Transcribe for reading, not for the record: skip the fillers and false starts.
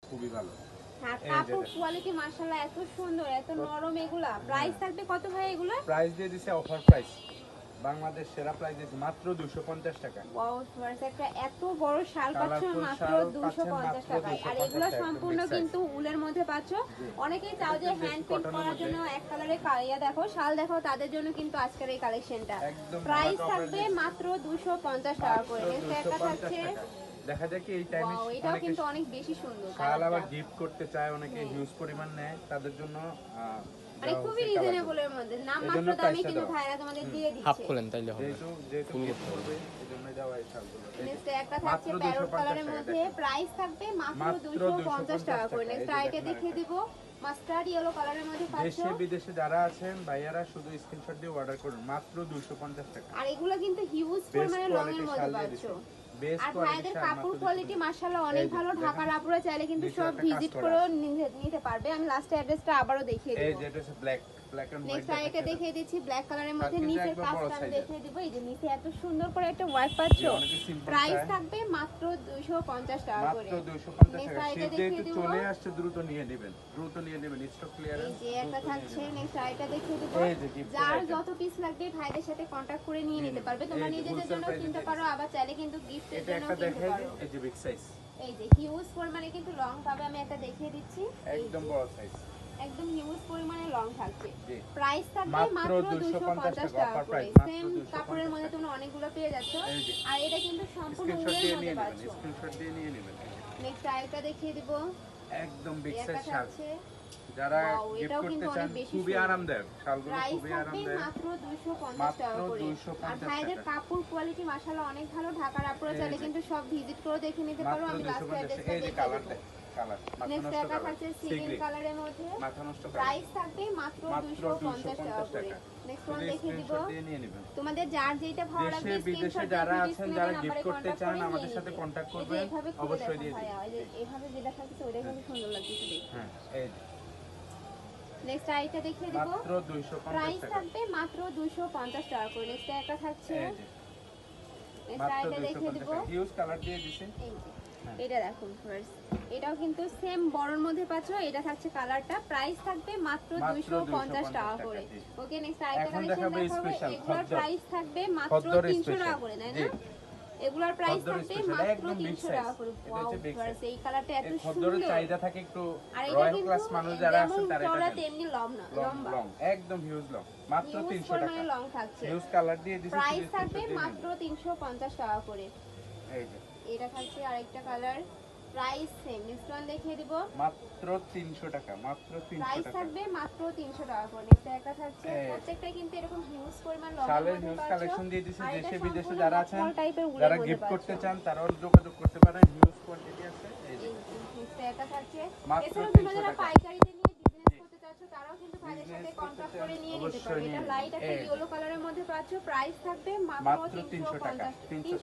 খুবই ভালো। হ্যাঁ, এই যে কাপড় দেখেন। কোয়ালিটি মাশাআল্লাহ এত সুন্দর, এত নরম এগুলা। প্রাইস থাকবে কত ভাই এগুলা? প্রাইস দিয়ে দিছে অফার প্রাইস। বাংলাদেশ সেরা প্রাইস দিছে মাত্র 250 টাকা। ওয়াও, ফার্স্ট একটা এত বড় শাল পাচ্ছ কালারফুল মাত্র শাল 250 পাচ্ছেন টাকায়। মাত্র আর 250 এগুলা টাকা, একদম সম্পূর্ণ বিগ সাইজ। কিন্তু উলের মধ্যে পাচ্ছ। জি। অনেকেই চাও যে এটা একটু হ্যান্ড বেশি প্রিন্ট কটনের করার মধ্যে। জন্য এক কালারের কালিয়া দেখো, শাল দেখো, তাদের জন্য কিন্তু আজকের এই কালেকশনটা। একদম প্রাইস ধামাকা অফার থাকবে দিয়েছে। মাত্র 250 টাকা করে। মাত্র নেক্সট একটা 250 থাকছে, টাকা। দেখা যায় কি এই টাইমে ওয়াও, এটাও অনেকে কিন্তু অনেক বেশি সুন্দর শাল আবার কালারটা। গিফট করতে চায়, অনেকে হিউজ পরিমাণ নেয়, তাদের জন্য মানে দেওয়া খুবই হচ্ছে কালারগুলো। রিজনেবলের মধ্যে, নাম এই মাত্র জন্য দামে প্রাইসটা কিন্তু দেওয়া। ভাইরা তোমাদের দিয়ে হাফ দিচ্ছে। খোলেন তাইলে হবে। যেহেতু গিফট করবে এজন্যই দেওয়া এই শালগুলো। এই যে, নেক্সট একটা থাকছে মাত্র প্যারট 250 কালারের টাকা মধ্যে, দেখেন। প্রাইস থাকবে মাত্র মাত্র 250 টাকা করে। টাকা। এই নেক্সট যে আইটা দেখেন দেখিয়ে আরেকটা। দিব, মাস্টার্ড ইয়েলো কালারের মধ্যে পাচ্ছ। দেশে বিদেশে যারা আছেন ভাইয়ারা শুধু স্ক্রিনশট দিয়ে অর্ডার করুন, মাত্র 250 টাকা। আর এগুলো কিন্তু হিউজ বেস্ট পরিমাণে লং এর কোয়ালিটি মধ্যে শাল দিয়ে পাচ্ছ। দিছে। বেস্ট আর কোয়ালিটি ভাইদের শাল কাপড় মাত্র কোয়ালিটি 250 মাশাআল্লাহ অনেক এই যে, ভালো। দেখেন। ঢাকার আপুরা চাইলে কিন্তু নিচে সব একটা ভিজিট কাজ করা করেও আছে। নিতে পারবে। আমি লাস্টে অ্যাড্রেসটা আবারও দেখিয়ে এই দিব। যে এটা হচ্ছে ব্ল্যাক এন্ড হোয়াইট। নেক্সট আইটা দেখিয়ে দিচ্ছি ব্ল্যাক কালারের মধ্যে, কিন্তু নিচের একদম বড় কাজটা আমি সাইজের। দেখিয়ে দিব। এই যে নিচে এত সুন্দর করে একটা ওয়ার্ক পাচ্ছ। অনেকে সিম্পল প্রাইস চায়। থাকবে মাত্র 250 টাকা করে। মাত্র 250 নেক্সট টাকা। আইটা শীত দেখিয়ে যেহেতু দিব। চলে আসছে, দ্রুত নিয়ে নেবেন, স্টক এই ক্লিয়ারেন্স। যে একটা থাকছে, নেক্সট আইটা দেখিয়ে দিব। এই যে gift এর যার item। যত পিস লাগবে ভাইদের সাথে কন্টাক্ট করে নিয়ে নিতে পারবে। তোমরা এই যে নিজেদের wholesale জন্য price কিনতে দিয়ে পারো, আবার চাইলে কিন্তু গিফটের এটা জন্য একটা কিনতে দেখাই পারো। এই যে বিগ সাইজ। এই যে হিউজ পরিমাণে কিন্তু লং পাবে, আমি একটা দেখিয়ে দিচ্ছি। এই একদম যে, বড় সাইজ। একদম হিউজ পরিমাণে লং থাকছে। জি। প্রাইস থাকবে মাত্র মাত্র 250 250 টাকা, টাকা offer করে। price, মাত্র সেম 250 কাপড়ের মধ্যে তোমরা অনেকগুলো পেয়ে যাচ্ছ। এই যে। আর এটা কিন্তু সম্পূর্ণ স্ক্রিনশট উলের দিয়ে মধ্যে নিয়ে নেবেন, পাচ্ছ। স্ক্রিনশট দিয়ে নিয়ে নেবেন। নেক্সট আরেকটা দেখিয়ে দিব। একদম বিগ এই সাইজ একটা শাল। থাকছে। যারা Wow, গিফট এটাও করতে কিন্তু চান, অনেক বেশি খুবই সুন্দর। আরামদায়ক শালগুলো, প্রাইস খুবই থাকবে আরামদায়ক। মাত্র 250 মাত্র টাকা করে। 250 আর ভাইদের টাকা। কাপড় কোয়ালিটি মাশাআল্লাহ অনেক ভালো। ঢাকার আপুরা এই চাইলে যে। কিন্তু সব ভিজিট করে দেখে নিতে পারো। মাত্র আমি লাস্ট 250 অ্যাড্রেসটা এই যে দেখিয়ে কালার দেব। কালার মাথা নেক্সট নষ্ট একটা কালার। থাকছে সিগিন কালারের মধ্যে, মাথা নষ্ট কালার। প্রাইস থাকবে মাত্র মাত্র 250 টাকা 250 করে। টাকা। নেক্সট শুধু ওয়ান দেখিয়ে দিব। স্ক্রিনশট দিয়ে নিয়ে নেবেন। তোমাদের যার যেটা ভালো লাগবে দেশে বিদেশে স্ক্রিনশট যারা দিয়ে আছেন, স্ক্রিনে যারা নাম্বারে গিফট করতে কন্টাক্ট চান, করে আমাদের নিয়ে সাথে নিবে। কন্টাক্ট এই যে করবেন, এভাবে খুলে অবশ্যই দেখো দিয়ে ভাইয়া, দিবেন। এই যে এভাবে যেটা থাকছে ওটা কিন্তু সুন্দর লাগছে দেখতে। হ্যাঁ, এই যে। নেক্সট আইটা দেখিয়ে দিব। মাত্র 250 প্রাইস টাকা। থাকবে মাত্র 250 টাকা করে। নেক্সট একটা থাকছে, এই যে। নেক্সট মাত্র আইটা দেখিয়ে 250 দিব। টাকা। হিউজ কালার দিয়ে দিছে। এই যে হ্যাঁ। এটা দেখো ফার্স্ট, এটাও কিন্তু সেম বড়র মধ্যে পাচ্ছ। এটা থাকছে কালারটা, প্রাইস থাকবে মাত্র মাত্র 250 টাকা 250 করে। জি। ওকে, নেক্সট আরেকটা এখন কালেকশন দেখাবো দেখাবো। স্পেশাল এগুলোর খদ্দর। প্রাইস থাকবে মাত্র খদ্দর 300 টাকা স্পেশাল। করে, তাই জি। না? এগুলোর প্রাইস খদ্দর থাকবে স্পেশাল, মাত্র একদম বিগ 300 সাইজ। টাকা করে। এটা ওয়াও হচ্ছে বিগ সাইজ। ফার্স্ট, এই কালারটা এত এই খদ্দরের সুন্দর। চাহিদা থাকে একটু আর এটা রয়্যাল কিন্তু ক্লাস মানুষ যারা যেমন আছেন তারা এটা চড়া নেন। তেমনি লম্বা। লং একদম হিউজ লং। মাত্র হিউজ 300 পরিমাণে টাকা। লং থাকছে। হিউজ কালার দিয়ে দিছে। প্রাইস থাকবে মাত্র 350 টাকা করে। এই যে। এটা থাকছে আরেকটা colour, price same. Next one দেখিয়ে দিব। মাত্র 300 টাকা, মাত্র 300 প্রাইস টাকা। থাকবে মাত্র 300 টাকা করে। নেক্সট একটা থাকছে, এই। প্রত্যেকটাই কিন্তু এরকম হিউজ পরিমাণ লং শালের হিউজ কালেকশন দিয়ে দিছে। দেশে বিদেশে যারা আছেন, টাইপের যারা গিফট করতে চান, তারাও যোগাযোগ করতে পারেন। হিউজ কোয়ান্টিটি আছে। এই যে। নেক্সট একটা থাকছে। মাত্র এছাড়াও 300 তোমরা যারা টাকা। পাইকারিতে নিয়ে বিজনেস করতে চাচ্ছ, তারাও কিন্তু ভাইদের সাথে Business কন্টাক্ট করতে করে চান, নিয়ে নিতে অবশ্যই পারবে। এটা নিয়ে লাইট নিন। একটা এই। ইয়েলো কালারের মধ্যে পাচ্ছ। প্রাইস থাকবে মাত্র মাত্র 300 টাকা। 350 300